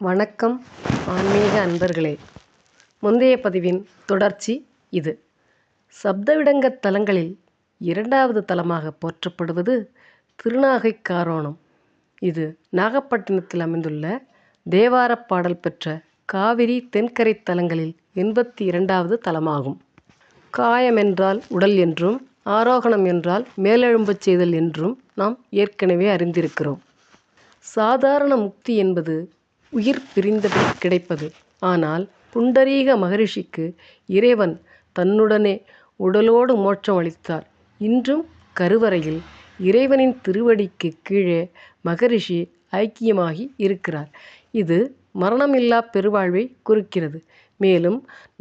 வணக்கம் ஆன்மீக அன்பர்களே. முந்தைய பதிவின் தொடர்ச்சி இது. சப்தவிடங்கத் தலங்களில் இரண்டாவது தலமாக போற்றப்படுவது திருநாகைக்காரோணம். இது நாகப்பட்டினத்தில் அமைந்துள்ள தேவாரப் பாடல் பெற்ற காவிரி தென்கரை தலங்களில் 82வது தலமாகும். காயம் என்றால் உடல் என்றும், ஆரோகணம் என்றால் மேலெழும்பச் செய்தல் என்றும் நாம் ஏற்கனவே அறிந்திருக்கிறோம். சாதாரண முக்தி என்பது உயிர் பிரிந்தபின் கிடைப்பது. ஆனால் புண்டரீக மகரிஷிக்கு இறைவன் தன்னுடனே உடலோடு மோட்சம் அளித்தார். இன்றும் கருவறையில் இறைவனின் திருவடிக்கு கீழே மகரிஷி ஐக்கியமாகி இருக்கிறார். இது மரணமில்லா பெருவாழ்வை குறிக்கிறது. மேலும்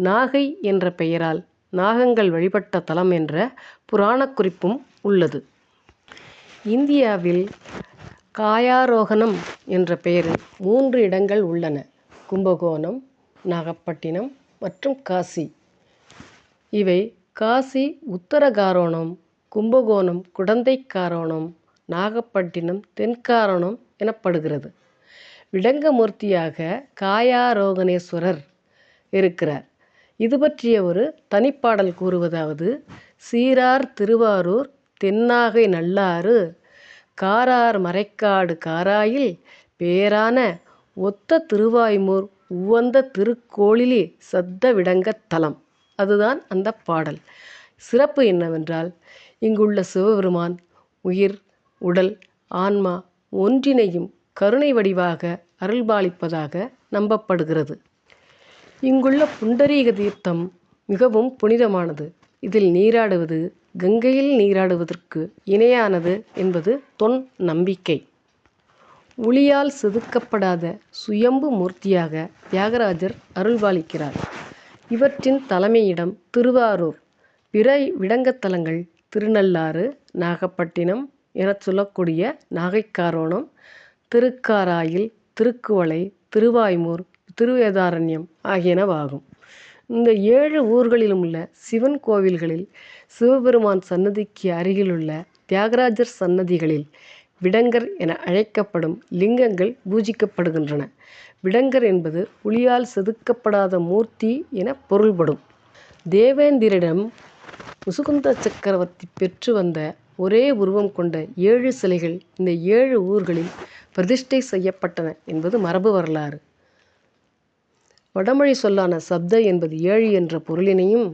நாகை என்ற பெயரால் நாகங்கள் வழிபட்ட தலம் என்ற புராணக் குறிப்பும் உள்ளது. இந்தியாவில் காயாரோகணம் என்ற பெயரில் 3 இடங்கள் உள்ளன. கும்பகோணம், நாகப்பட்டினம் மற்றும் காசி. இவை காசி உத்தரகாரோணம், கும்பகோணம் குடந்தைக்காரோணம், நாகப்பட்டினம் தென்காரோணம் எனப்படுகிறது. விடங்கமூர்த்தியாக காயாரோகணேஸ்வரர் இருக்கிறார். இது பற்றிய ஒரு தனிப்பாடல் கூறுவதாவது: சீரார் திருவாரூர் தென்னாகை நல்லாறு காரார் மறைக்காடு காராயில் பேரான ஒத்த திருவாய்மூர் உவந்த திருக்கோளிலி சத்த விடங்கத் தலம். அதுதான் அந்த பாடல். சிறப்பு என்னவென்றால், இங்குள்ள சிவபெருமான் உயிர், உடல், ஆன்மா ஒன்றினையும் கருணை வடிவாக அருள்பாலிப்பதாக நம்பப்படுகிறது. இங்குள்ள புண்டரீக தீர்த்தம் மிகவும் புனிதமானது. இதில் நீராடுவது கங்கையில் நீராடுவதற்கு இணையானது என்பது தொன் நம்பிக்கை. ஒளியால் செதுக்கப்படாத சுயம்பு மூர்த்தியாக தியாகராஜர் அருள்பாலிக்கிறார். இவற்றின் தலைமையிடம் திருவாரூர். பிற விடங்கத்தலங்கள் திருநள்ளாறு, நாகப்பட்டினம் எனச் சொல்லக்கூடிய நாகைக்காரோணம், திருக்காராயில், திருக்குவளை, திருவாய்மூர், திருவேதாரண்யம் ஆகியனவாகும். இந்த 7 ஊர்களிலும் உள்ள சிவன் கோவில்களில் சிவபெருமான் சன்னதிக்கு அருகிலுள்ள தியாகராஜர் சன்னதிகளில் விடங்கர் என அழைக்கப்படும் லிங்கங்கள் பூஜிக்கப்படுகின்றன. விடங்கர் என்பது ஒளியால் செதுக்கப்படாத மூர்த்தி என பொருள்படும். தேவேந்திரிடம் முசுகுந்த சக்கரவர்த்தி பெற்று வந்த ஒரே உருவம் கொண்ட 7 சிலைகள் இந்த 7 ஊர்களில் பிரதிஷ்டை செய்யப்பட்டன என்பது மரபு வரலாறு. வடமொழி சொல்லான சப்த என்பது 7 என்ற பொருளினையும்,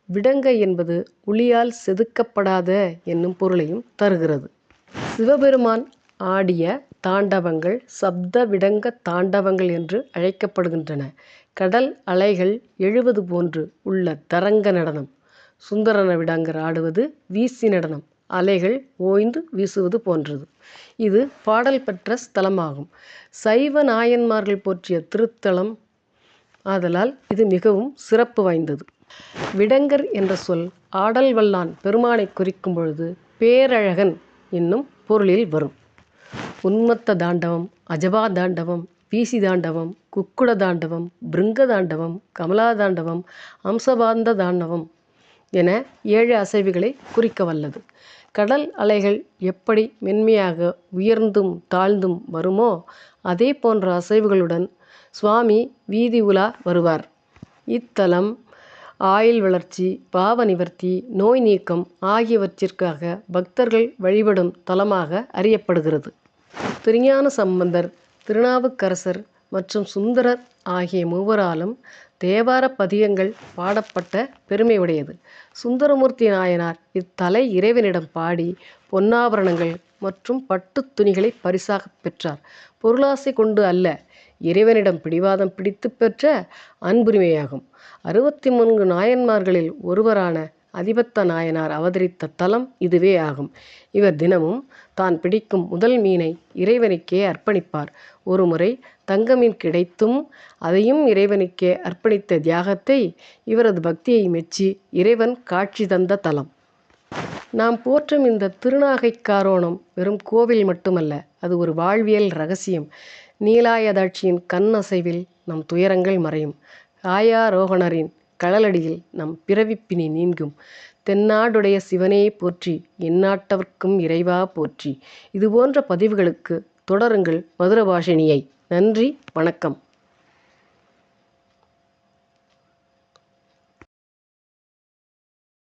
விடங்க என்பது ஒளியால் செதுக்கப்படாத என்னும் பொருளையும் தருகிறது. சிவபெருமான் ஆடிய தாண்டவங்கள் சப்த விடங்க தாண்டவங்கள் என்று அழைக்கப்படுகின்றன. கடல் அலைகள் எழுவது போன்று உள்ள தரங்க நடனம். சுந்தர விடங்கர் ஆடுவது வீசி நடனம், அலைகள் ஓய்ந்து வீசுவது போன்றது. இது பாடல் பெற்ற ஸ்தலமாகும். சைவ நாயன்மார்கள் போற்றிய திருத்தலம் ஆதலால் இது மிகவும் சிறப்பு வாய்ந்தது. விடங்கர் என்ற சொல் ஆடல் வல்லான் பெருமானை குறிக்கும் பொழுது பேரழகன் என்னும் பொருளில் வரும். உன்மத்த தாண்டவம், அஜபா தாண்டவம், வீசி தாண்டவம், குக்குட தாண்டவம், பிருங்க தாண்டவம், கமலா தாண்டவம், அம்சபாந்த தாண்டவம் என 7 அசைவுகளை குறிக்க வல்லது. கடல் அலைகள் எப்படி மென்மையாக உயர்ந்தும் தாழ்ந்தும் வருமோ அதே போன்ற அசைவுகளுடன் சுவாமி வீதி உலா வருவார். இத்தலம் ஆயுள் வளர்ச்சி, பாவ நிவர்த்தி, நோய் நீக்கம் ஆகியவற்றிற்காக பக்தர்கள் வழிபடும் தலமாக அறியப்படுகிறது. திருஞான சம்பந்தர், திருநாவுக்கரசர் மற்றும் சுந்தரர் ஆகிய மூவராலும் தேவார பதிகங்கள் பாடப்பட்ட பெருமை உடையது. சுந்தரமூர்த்தி நாயனார் இத்தலை இறைவனிடம் பாடி பொன்னாபரணங்கள் மற்றும் பட்டு துணிகளை பரிசாக பெற்றார். பொருளாசை கொண்டு அல்ல, இறைவனிடம் பிடிவாதம் பிடித்து பெற்ற அன்புரிமையாகும். 63 நாயன்மார்களில் ஒருவரான அதிபத்த நாயனார் அவதரித்த தலம் இதுவே ஆகும். இவர் தினமும் தான் பிடிக்கும் முதல் மீனை இறைவனுக்கே அர்ப்பணிப்பார். ஒருமுறை தங்க மீன் கிடைத்தும் அதையும் இறைவனுக்கே அர்ப்பணித்த தியாகத்தை, இவரது பக்தியை மெச்சி இறைவன் காட்சி தந்த தலம். நாம் போற்றும் இந்த திருநாகைக்காரோணம் வெறும் கோவில் மட்டுமல்ல, அது ஒரு வாழ்வியல் ரகசியம். நீலாயதாட்சியின் கண் அசைவில் நம் துயரங்கள் மறையும். காயாரோகணரின் கழலடியில் நம் பிறவிப்பிணி நீங்கும். தென்னாடுடைய சிவனே போற்றி, எந்நாட்டவர்க்கும் இறைவா போற்றி. இதுபோன்ற பதிவுகளுக்கு தொடருங்கள் மதுரபாஷினியை. நன்றி, வணக்கம்.